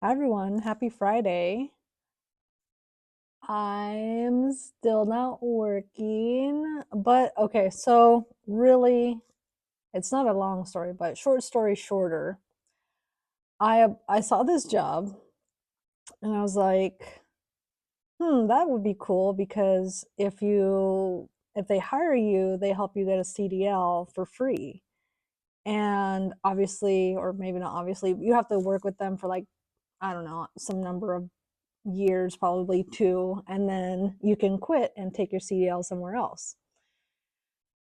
Hi everyone, happy Friday. I'm still not working, but okay, so really it's not a long story, but short story shorter. I saw this job and I was like, that would be cool because if they hire you, they help you get a CDL for free. And obviously, or maybe not obviously, you have to work with them for like, I don't know, some number of years, probably two, and then you can quit and take your CDL somewhere else.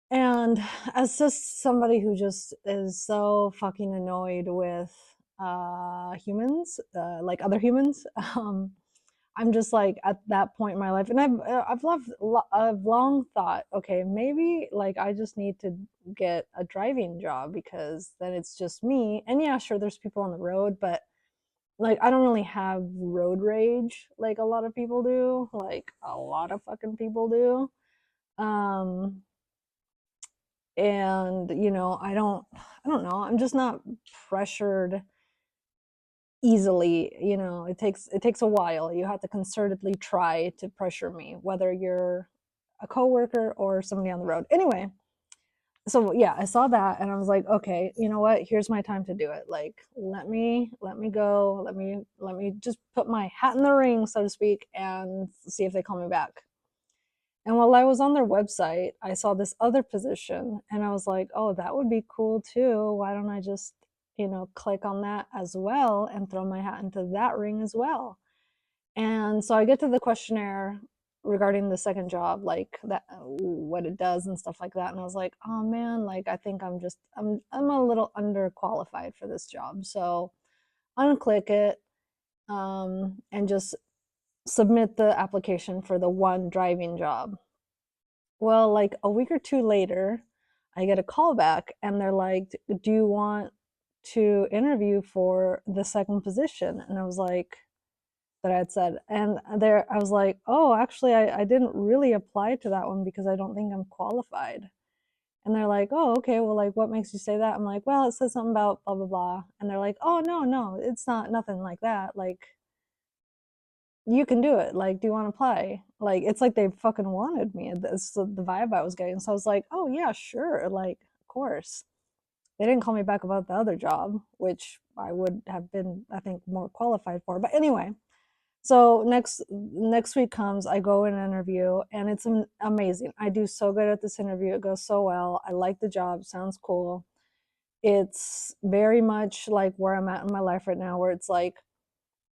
And as just somebody who just is so fucking annoyed with humans, like other humans, I'm just like at that point in my life, and I've long thought, okay, maybe like I just need to get a driving job because then it's just me. And yeah, sure, there's people on the road, but like I don't really have road rage like a lot of people do, like a lot of fucking people do. Um and I don't know, I'm just not pressured easily, it takes a while. You have to concertedly try to pressure me, whether you're a coworker or somebody on the road. Anyway, so yeah, I saw that and I was like, okay, you know what, here's my time to do it. Like let me go, let me just put my hat in the ring, so to speak, and see if they call me back. And while I was on their website, I saw this other position and I was like, oh, that would be cool too. Why don't I just click on that as well and throw my hat into that ring as well? And so I get to the questionnaire regarding the second job, like that, what it does and stuff like that. And I was like, oh man, like I think I'm a little underqualified for this job. So unclick it, and just submit the application for the one driving job. Well, like a week or two later, I get a call back and they're like, do you want to interview for the second position? And I was like, that I had said. And there, I was like, oh, actually, I didn't really apply to that one because I don't think I'm qualified. And they're like, oh, okay, well, like, what makes you say that? I'm like, well, it says something about blah, blah, blah. And they're like, oh, no, no, it's not nothing like that. Like, you can do it. Like, do you want to play? Like, it's like they fucking wanted me. That's the vibe I was getting. So I was like, oh, yeah, sure. Like, of course. They didn't call me back about the other job, which I would have been, I think, more qualified for. But anyway, so next week comes, I go in an interview, and it's amazing. I do so good at this interview. It goes so well. I like the job. Sounds cool. It's very much like where I'm at in my life right now, where it's like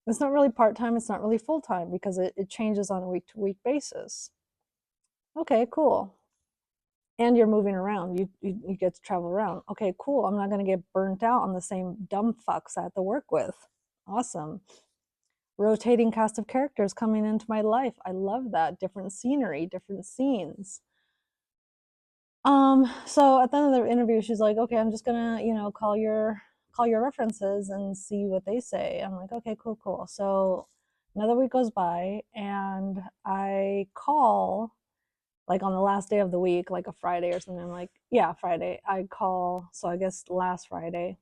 it's not really part time. It's not really full time because it changes on a week to week basis. Okay, cool. And you're moving around. You get to travel around. Okay, cool. I'm not going to get burnt out on the same dumb fucks I have to work with. Awesome. Rotating cast of characters coming into my life. I love that. Different scenery, different scenes. So at the end of the interview, she's like, okay, I'm just gonna, call your references and see what they say. I'm like, okay, cool, cool. So another week goes by and I call like on the last day of the week, like a Friday or something. I'm like, yeah, Friday. I call, so I guess last Friday.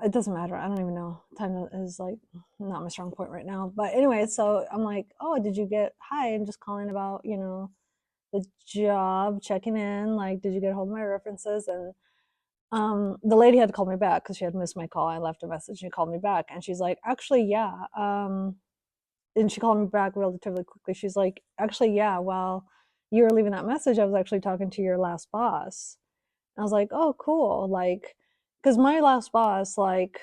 It doesn't matter. I don't even know. Time is like not my strong point right now. But anyway, so I'm like, oh, did you get hi? I'm just calling about, the job, checking in. Like, did you get a hold of my references? And the lady had to call me back because she had missed my call. I left a message. She called me back, and she's like, actually, yeah. And she called me back relatively quickly. She's like, actually, yeah. While you were leaving that message, I was actually talking to your last boss. And I was like, oh, cool. Like, because my last boss, like,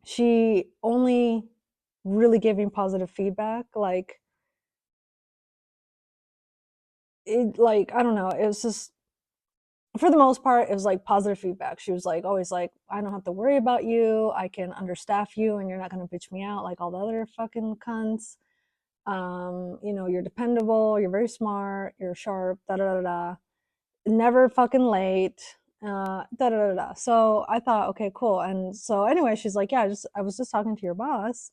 she only really gave me positive feedback. Like, like, I don't know. It was just, for the most part, it was like positive feedback. She was like, always like, I don't have to worry about you. I can understaff you and you're not going to bitch me out like all the other fucking cunts. You're dependable. You're very smart. You're sharp. Da da da da. Never fucking late. Da da da da. So I thought, okay, cool. And so anyway, she's like, yeah, I was just talking to your boss.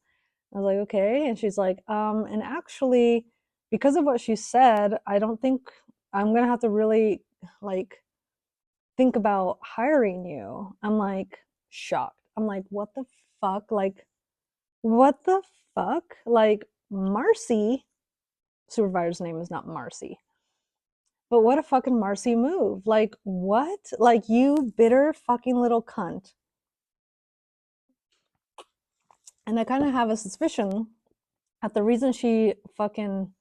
I was like, okay. And she's like, and actually, because of what she said, I don't think I'm gonna have to really like think about hiring you. I'm like shocked. I'm like, what the fuck? Like, what the fuck? Like, Marcy, supervisor's name is not Marcy, but what a fucking Marcy move. Like, what? Like, you bitter fucking little cunt. And I kind of have a suspicion that the reason she fucking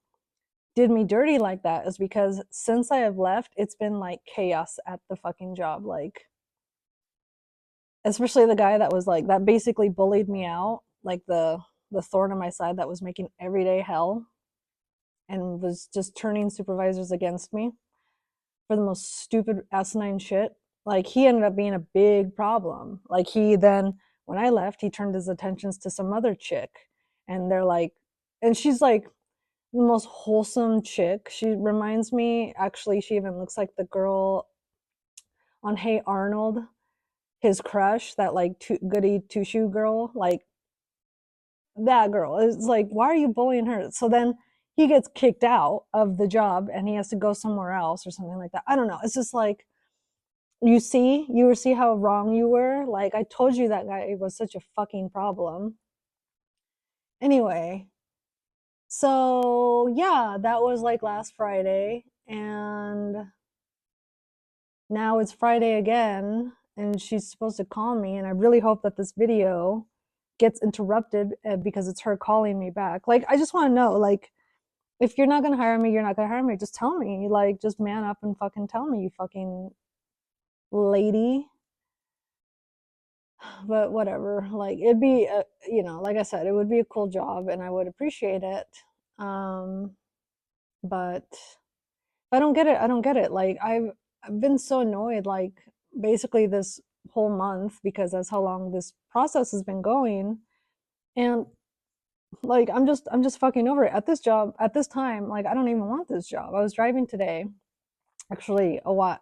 did me dirty like that is because since I have left, it's been like chaos at the fucking job. Like, especially the guy that was like, that basically bullied me out, like the thorn in my side that was making everyday hell and was just turning supervisors against me for the most stupid asinine shit. Like, he ended up being a big problem. Like, he then, when I left, he turned his attentions to some other chick, and they're like, and she's like the most wholesome chick. She reminds me, actually, she even looks like the girl on Hey Arnold, his crush, that like goody two shoe girl, like that girl. It's like, why are you bullying her? So then he gets kicked out of the job and he has to go somewhere else or something like that. I don't know. It's just like, you see how wrong you were. Like, I told you that guy was such a fucking problem. Anyway, so yeah, that was like last Friday, and now it's Friday again, and she's supposed to call me, and I really hope that this video gets interrupted because it's her calling me back. Like, I just want to know, like, if you're not gonna hire me, you're not gonna hire me. Just tell me. Like, just man up and fucking tell me, you fucking lady. But whatever. Like, it'd be, like I said, it would be a cool job, and I would appreciate it. Um, but I don't get it. I don't get it. Like, I've been so annoyed, like, basically this whole month, because that's how long this process has been going. And like, I'm just fucking over it at this job at this time. Like, I don't even want this job. I was driving today, actually a lot.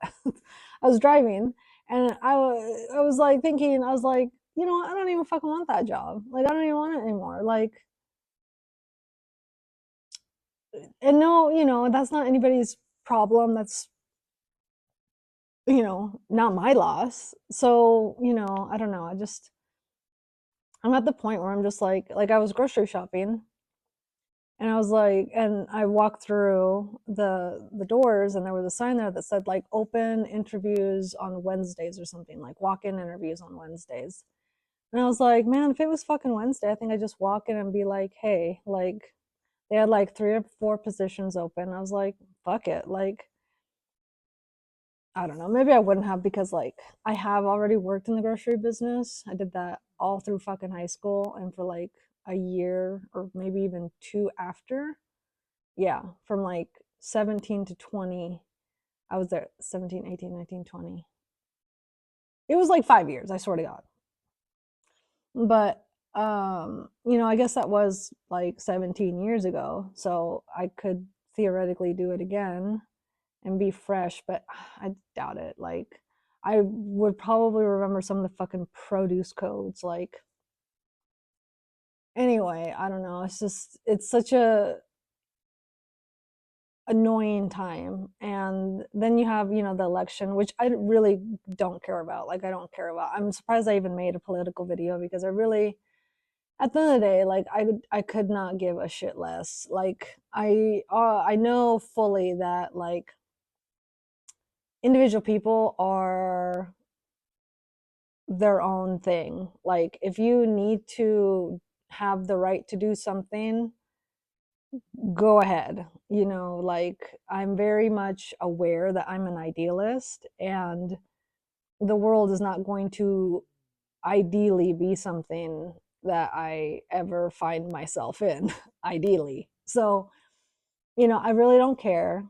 I was driving, and I was like thinking, I was like, you know what? I don't even fucking want that job. Like, I don't even want it anymore. Like, and no, that's not anybody's problem. That's, not my loss. So, I don't know. I'm at the point where I'm just like I was grocery shopping, and I was like, and I walked through the doors, and there was a sign there that said like open interviews on Wednesdays or something, like walk-in interviews on Wednesdays. And I was like, man, if it was fucking Wednesday, I think I just walk in and be like, hey, like, they had like 3 or 4 positions open. I was like, fuck it. Like, I don't know. Maybe I wouldn't have, because like I have already worked in the grocery business. I did that all through fucking high school and for like a year or maybe even 2 after. Yeah, from like 17 to 20. I was there 17, 18, 19, 20. It was like 5 years, I swear to God. But I guess that was like 17 years ago. So I could theoretically do it again and be fresh, but I doubt it. Like, I would probably remember some of the fucking produce codes. Like, anyway, I don't know. It's such a annoying time. And then you have, the election, which I really don't care about. Like, I don't care about. I'm surprised I even made a political video, because I really, at the end of the day, like, I could not give a shit less. Like, I know fully that, like, individual people are their own thing. Like, if you need to have the right to do something, go ahead. Like, I'm very much aware that I'm an idealist, and the world is not going to ideally be something that I ever find myself in, ideally. So, I really don't care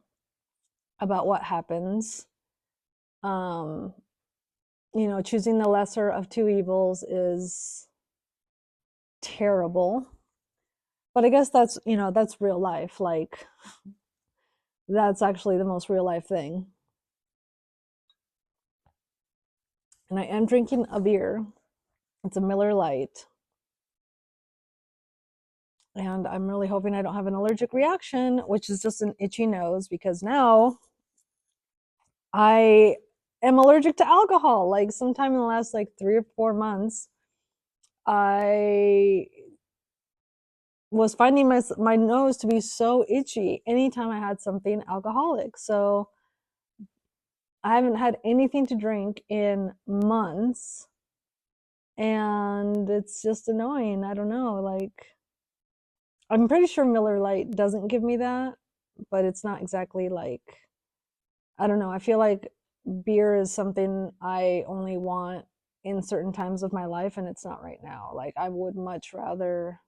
about what happens. Um, choosing the lesser of two evils is terrible. But I guess that's real life. Like, that's actually the most real life thing. And I am drinking a beer. It's a Miller Lite. And I'm really hoping I don't have an allergic reaction, which is just an itchy nose, because now I am allergic to alcohol. Like, sometime in the last like 3 or 4 months, I was finding my nose to be so itchy anytime I had something alcoholic. So I haven't had anything to drink in months, and it's just annoying. I don't know, like I'm pretty sure Miller Lite doesn't give me that, but it's not exactly like I don't know. I feel like beer is something I only want in certain times of my life, and it's not right now. Like I would much rather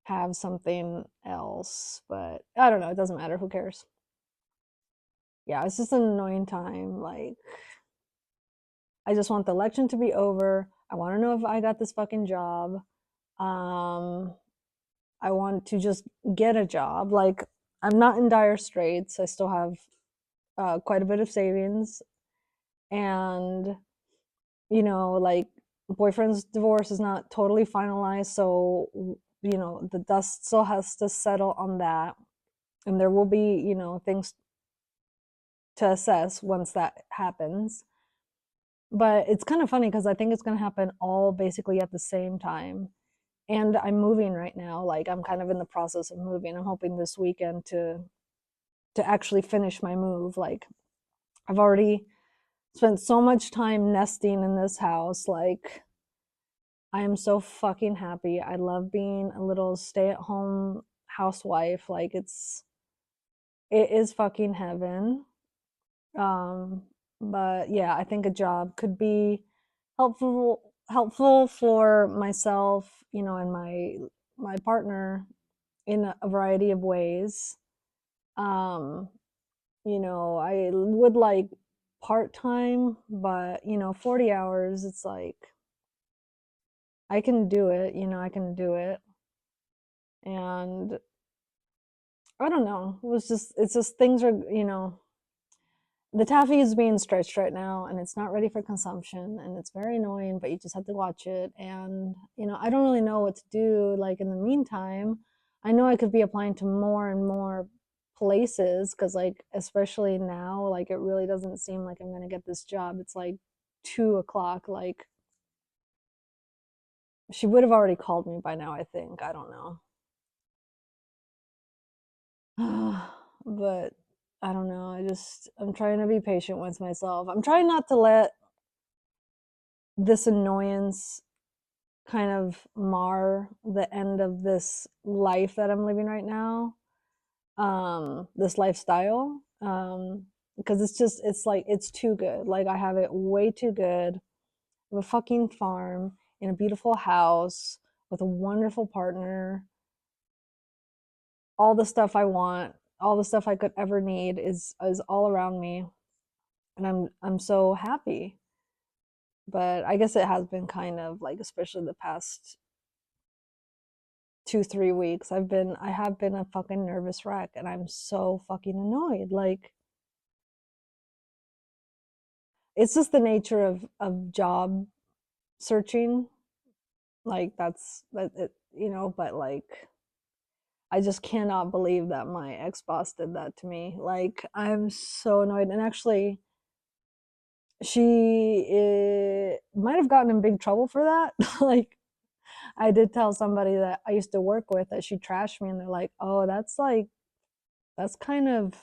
have something else, but I don't know. It doesn't matter. Who cares? Yeah, it's just an annoying time. Like I just want the election to be over. I want to know if I got this fucking job. Um, I want to just get a job. Like I'm not in dire straits. I still have quite a bit of savings, and like boyfriend's divorce is not totally finalized, so the dust still has to settle on that, and there will be things to assess once that happens. But it's kind of funny because I think it's going to happen all basically at the same time. And I'm moving right now. Like I'm kind of in the process of moving. I'm hoping this weekend to actually finish my move. Like I've already spent so much time nesting in this house. Like I am so fucking happy. I love being a little stay-at-home housewife. Like it is fucking heaven. Um, but yeah, I think a job could be helpful for myself, and my partner in a variety of ways. Um, I would like part-time, but 40 hours, it's like I can do it, I can do it. And I don't know. It's just things are, the taffy is being stretched right now and it's not ready for consumption and it's very annoying, but you just have to watch it. And, I don't really know what to do. Like in the meantime, I know I could be applying to more and more places because, like, especially now, like, it really doesn't seem like I'm going to get this job. It's like 2 o'clock. Like, she would have already called me by now, I think. I don't know. But I don't know. I'm trying to be patient with myself. I'm trying not to let this annoyance kind of mar the end of this life that I'm living right now. This lifestyle. Because it's like it's too good. Like I have it way too good. I have a fucking farm in a beautiful house with a wonderful partner. All the stuff I want, all the stuff I could ever need is all around me, and I'm so happy. But I guess it has been kind of like, especially the past 2 3 weeks, I have been a fucking nervous wreck, and I'm so fucking annoyed. Like it's just the nature of job searching. Like that it, but like I just cannot believe that my ex boss did that to me. Like I'm so annoyed, and actually she might have gotten in big trouble for that. Like I did tell somebody that I used to work with that she trashed me, and they're like, "Oh, that's kind of,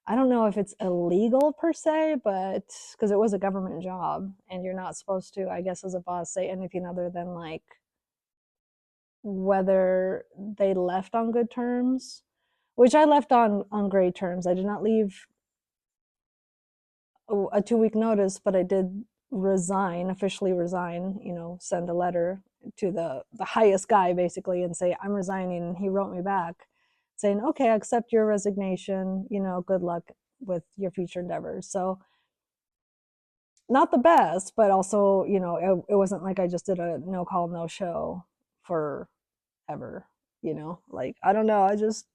I don't know if it's illegal per se, but because it was a government job and you're not supposed to, I guess, as a boss, say anything other than like whether they left on good terms, which I left on great terms. I did not leave a 2 week notice, but I did resign, officially resign, send a letter to the highest guy basically and say I'm resigning. And he wrote me back saying, okay, I accept your resignation, good luck with your future endeavors. So not the best, but also, it wasn't like I just did a no call, no show forever, like, I don't know. I just,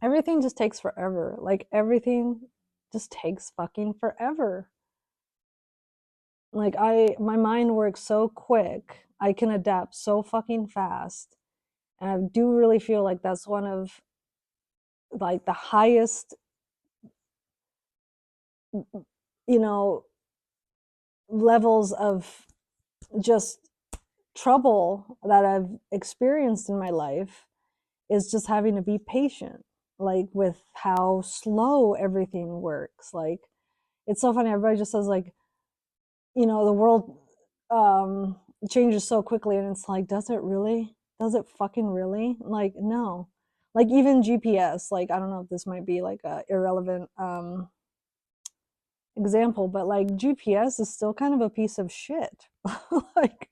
everything just takes forever. Like everything just takes fucking forever. Like my mind works so quick. I can adapt so fucking fast. And I do really feel like that's one of like the highest, you know, levels of just trouble that I've experienced in my life is just having to be patient, like with how slow everything works. Like, it's so funny. Everybody just says, like, the world um, changes so quickly, and it's like, does it really? Does it fucking really? Like, no. Like, even GPS, like, I don't know if this might be like a irrelevant example, but like GPS is still kind of a piece of shit. Like,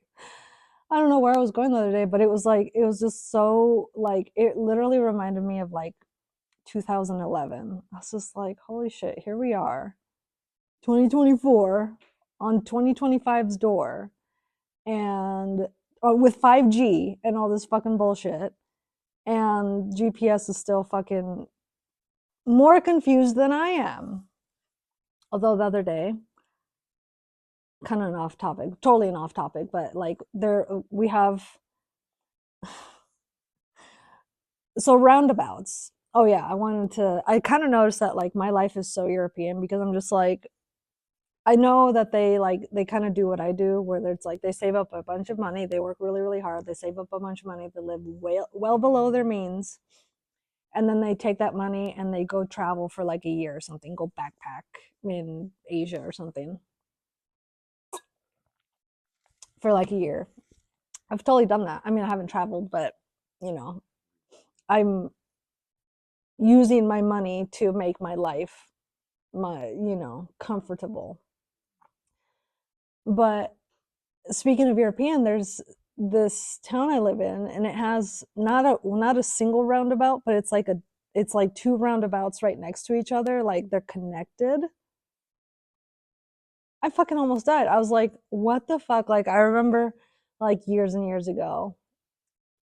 I don't know where I was going the other day, but it was like, it was just so, like, it literally reminded me of like 2011. I was just like, holy shit, here we are, 2024, on 2025's door, and with 5G and all this fucking bullshit, and GPS is still fucking more confused than I am. Although the other day, kind of an off topic, totally an off topic, but like, there we have, so roundabouts. Oh yeah, I kind of noticed that like my life is so European, because I'm just like, I know that they kind of do what I do, where it's like they save up a bunch of money, they work really really hard, they save up a bunch of money, they live well below their means, and then they take that money and they go travel for like a year or something, go backpack in Asia or something for like a year. I've totally done that. I mean, I haven't traveled, but you know, I'm using my money to make my life, comfortable. But speaking of European, there's this town I live in, and it has not a single roundabout, but it's like two roundabouts right next to each other, like they're connected. I fucking almost died. I was like, what the fuck? Like, I remember like years and years ago,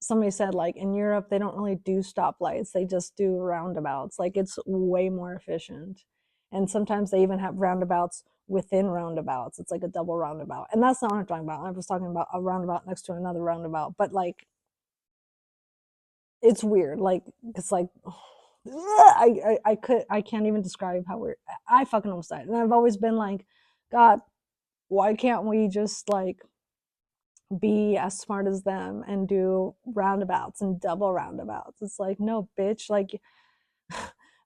somebody said like in Europe they don't really do stoplights, they just do roundabouts. Like, it's way more efficient. And sometimes they even have roundabouts within roundabouts. It's like a double roundabout. And that's not what I'm talking about. I was talking about a roundabout next to another roundabout. But like, it's weird. Like, it's like I can't even describe how weird. I fucking almost died. And I've always been like, God, why can't we just like be as smart as them and do roundabouts and double roundabouts? It's like, no, bitch, like,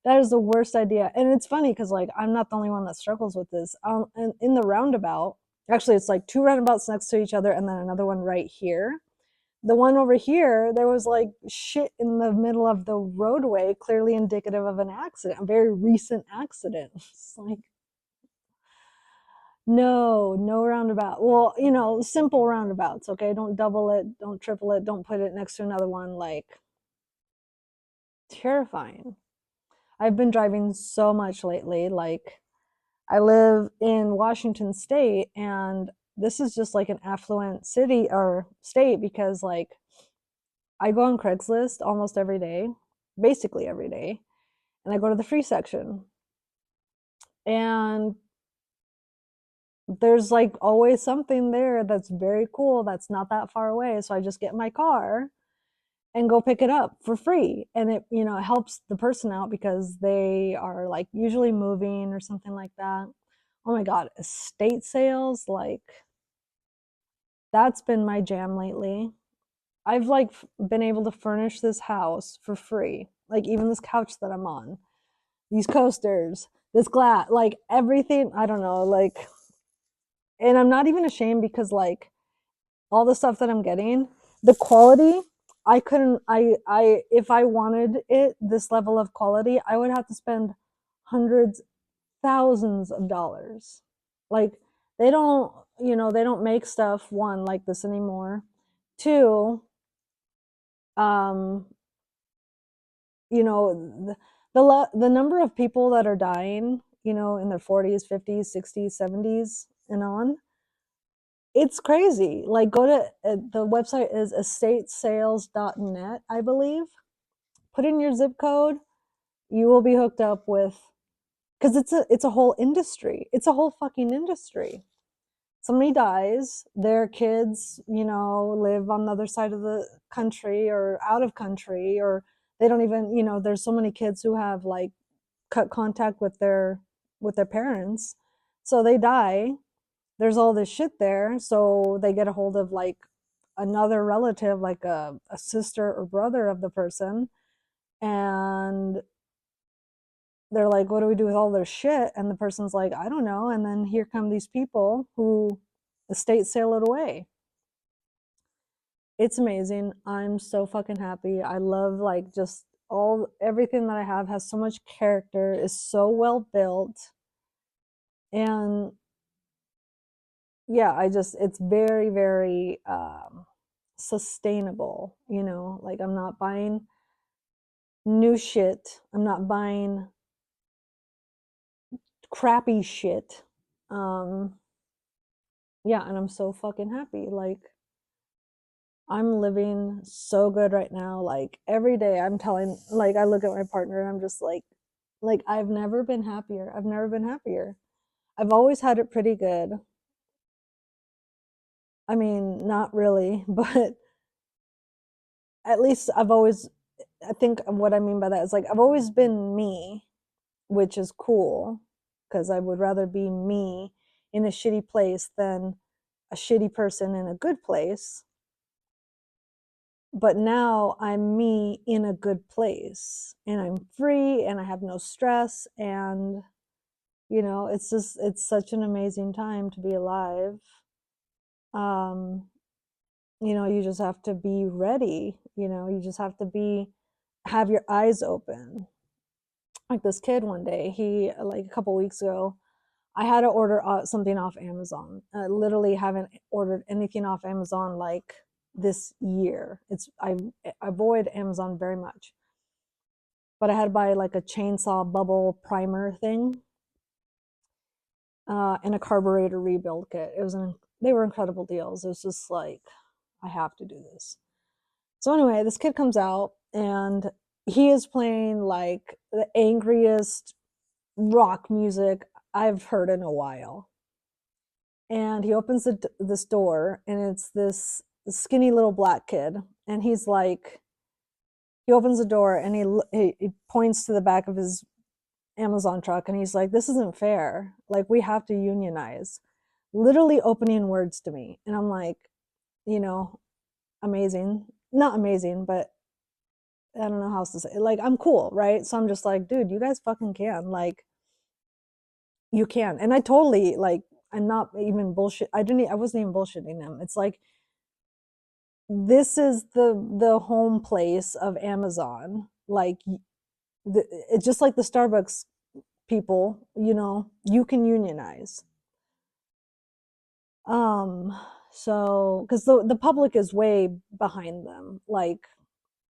that is the worst idea. And it's funny because like I'm not the only one that struggles with this. And in the roundabout, actually, it's like two roundabouts next to each other and then another one right here. The one over here, there was like shit in the middle of the roadway, clearly indicative of an accident, a very recent accident. It's like, no, no roundabout. Well, simple roundabouts, okay? Don't double it, don't triple it, don't put it next to another one. Like, terrifying. I've been driving so much lately. Like, I live in Washington State, and this is just like an affluent city or state, because like I go on Craigslist almost every day, basically every day, and I go to the free section. And there's like always something there that's very cool that's not that far away. So I just get in my car and go pick it up for free. And it helps the person out because they are like usually moving or something like that. Oh my God, estate sales, like, that's been my jam lately. I've like been able to furnish this house for free. Like, even this couch that I'm on, these coasters, this glass, like everything, I don't know, like, and I'm not even ashamed, because like all the stuff that I'm getting, the quality, I couldn't I if I wanted it this level of quality, I would have to spend hundreds, thousands of dollars. Like, they don't make stuff, one, like this anymore. Two, um the number of people that are dying, in their 40s, 50s, 60s, 70s and on, it's crazy. Like, go to the website is estatesales.net, I believe. Put in your zip code, you will be hooked up with, because it's a whole industry. It's a whole fucking industry. Somebody dies, their kids, live on the other side of the country or out of country, or they don't even, there's so many kids who have like cut contact with their parents. So they die, there's all this shit there. So they get a hold of like another relative, like a sister or brother of the person, and they're like, what do we do with all their shit? And the person's like, I don't know. And then here come these people who estate sale it away. It's amazing. I'm so fucking happy. I love like just all everything that I have has so much character, is so well built. And yeah, I just it's very, very sustainable, you know, like I'm not buying new shit. I'm not buying crappy shit. Um yeah, and I'm so fucking happy. Like I'm living so good right now. Like every day I'm telling, like I look at my partner and I'm just like I've never been happier. I've never been happier. I've always had it pretty good. I mean, not really, but at least I've always, I think what I mean by that is like I've always been me, which is cool because I would rather be me in a shitty place than a shitty person in a good place. But now I'm me in a good place and I'm free and I have no stress. And, you know, it's just, it's such an amazing time to be alive. Um, you know, you just have to be ready, you know, you just have to be, have your eyes open. Like this kid one day, he, like a couple weeks ago, I had to order something off Amazon. I literally haven't ordered anything off Amazon like this year. I avoid Amazon very much, but I had to buy like a chainsaw bubble primer thing, and a carburetor rebuild kit. They were incredible deals. It was just like I have to do this. So anyway, this kid comes out and he is playing like the angriest rock music I've heard in a while. And he opens this door and it's this skinny little black kid, and he's like, he opens the door and he points to the back of his Amazon truck and he's like, this isn't fair, like we have to unionize, literally opening words to me. And I'm like, you know, amazing, not amazing, but I don't know how else to say it. Like I'm cool, right? So I'm just like, dude, you guys fucking can, like you can. And I totally like, I'm not even bullshit. I wasn't even bullshitting them. It's like this is the home place of Amazon. Like it's just like the Starbucks people, you know, you can unionize. Um, so because the public is way behind them. Like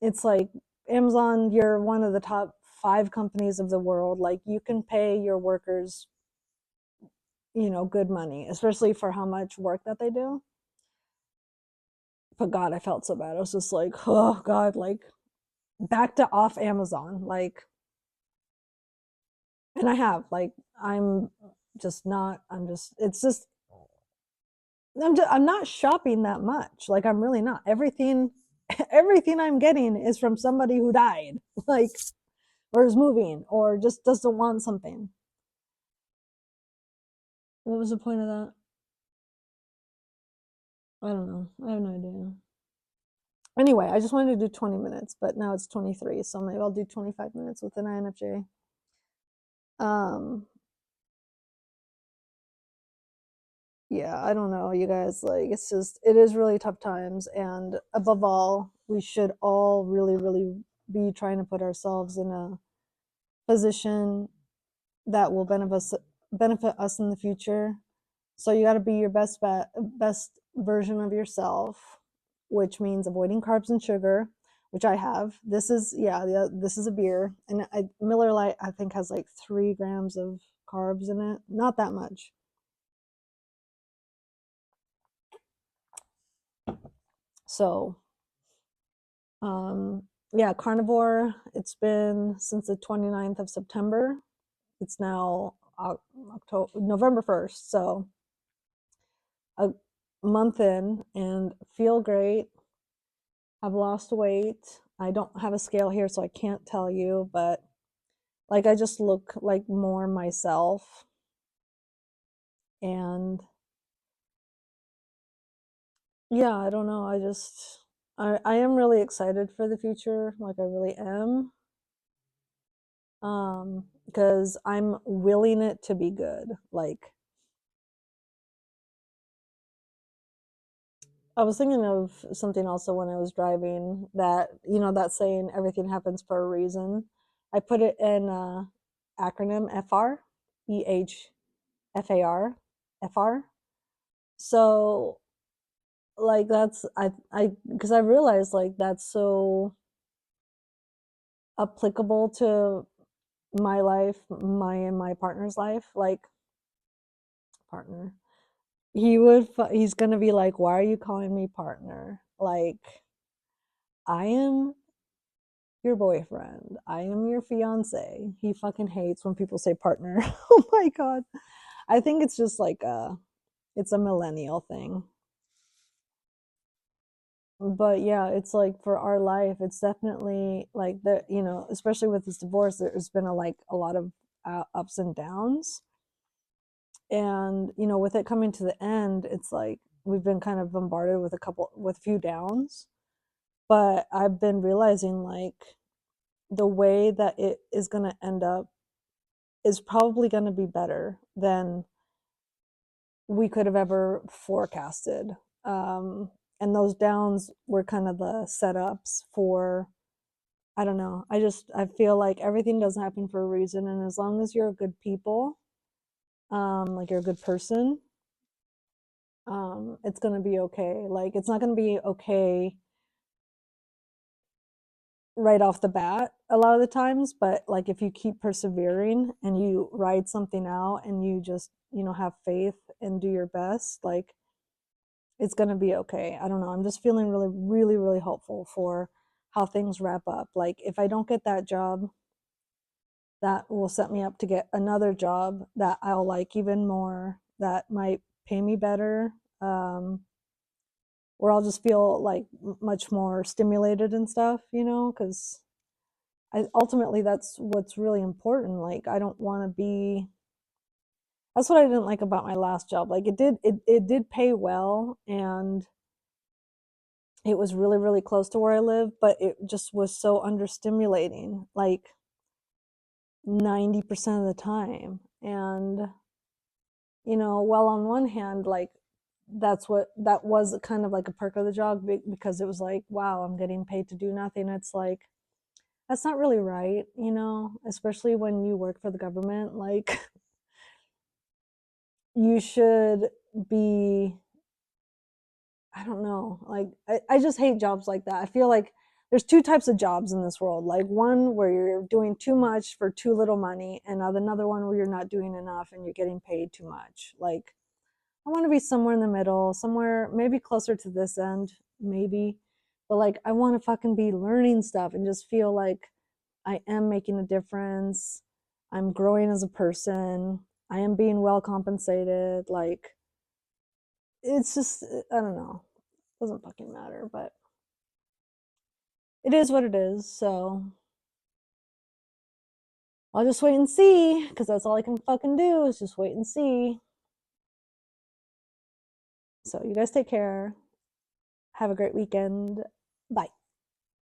it's like Amazon, you're one of the top 5 companies of the world. Like you can pay your workers, you know, good money, especially for how much work that they do. But God, I felt so bad. I was just like, oh God, like back to off Amazon. Like, and I have, like, I'm just not, I'm just, it's just, I'm not shopping that much. Like, I'm really not. Everything, everything I'm getting is from somebody who died, like, or is moving, or just doesn't want something. What was the point of that? I don't know. I have no idea. Anyway, I just wanted to do 20 minutes, but now it's 23, so maybe I'll do 25 minutes with an INFJ. Um, yeah, I don't know, you guys. Like, it's just, it is really tough times. And above all, we should all really, really be trying to put ourselves in a position that will benefit us in the future. So you got to be your best version of yourself, which means avoiding carbs and sugar, which I have. This is, yeah, this is a beer, and Miller Lite I think has like 3 grams of carbs in it, not that much. So, yeah, carnivore. It's been since the 29th of September. It's now October, November 1st. So a month in and feel great. I've lost weight. I don't have a scale here, so I can't tell you, but like I just look like more myself. And Yeah, I don't know. I am really excited for the future. Like I really am. Because I'm willing it to be good. Like I was thinking of something also when I was driving that, that saying everything happens for a reason. I put it in acronym FR, EHFAR, FR. So like that's I because I realized like that's so applicable to my life, my and my partner's life, like partner. He's gonna be like, why are you calling me partner? Like I am your boyfriend. I am your fiance. He fucking hates when people say partner. Oh my god. I think it's just like it's a millennial thing. But yeah, it's like for our life, it's definitely like the, especially with this divorce, there's been a lot of ups and downs. And with it coming to the end, it's like we've been kind of bombarded with a few downs. But I've been realizing like the way that it is going to end up is probably going to be better than we could have ever forecasted. Um, and those downs were kind of the setups for, I don't know. I feel like everything does happen for a reason. And as long as you're a good people, like you're a good person, it's going to be okay. Like it's not going to be okay right off the bat a lot of the times, but like if you keep persevering and you ride something out and you just have faith and do your best, like it's going to be okay. I don't know, I'm just feeling really really really hopeful for how things wrap up. Like if I don't get that job, that will set me up to get another job that I'll like even more, that might pay me better, um where I'll just feel like much more stimulated and stuff, because ultimately that's what's really important. Like I don't want to be. That's what I didn't like about my last job. Like it did pay well and it was really really close to where I live, but it just was so understimulating. Like 90% of the time. And well, on one hand, like that was kind of like a perk of the job because it was like, wow, I'm getting paid to do nothing. It's like that's not really right, especially when you work for the government. Like you should be, I don't know, like I just hate jobs like that. I feel like there's two types of jobs in this world, like one where you're doing too much for too little money, and another one where you're not doing enough and you're getting paid too much. Like I want to be somewhere in the middle, somewhere maybe closer to this end, maybe, but like I want to fucking be learning stuff and just feel like I am making a difference. I'm growing as a person. I am being well compensated. Like it's just, I don't know. It doesn't fucking matter, but it is what it is. So I'll just wait and see because that's all I can fucking do is just wait and see. So you guys take care. Have a great weekend. Bye.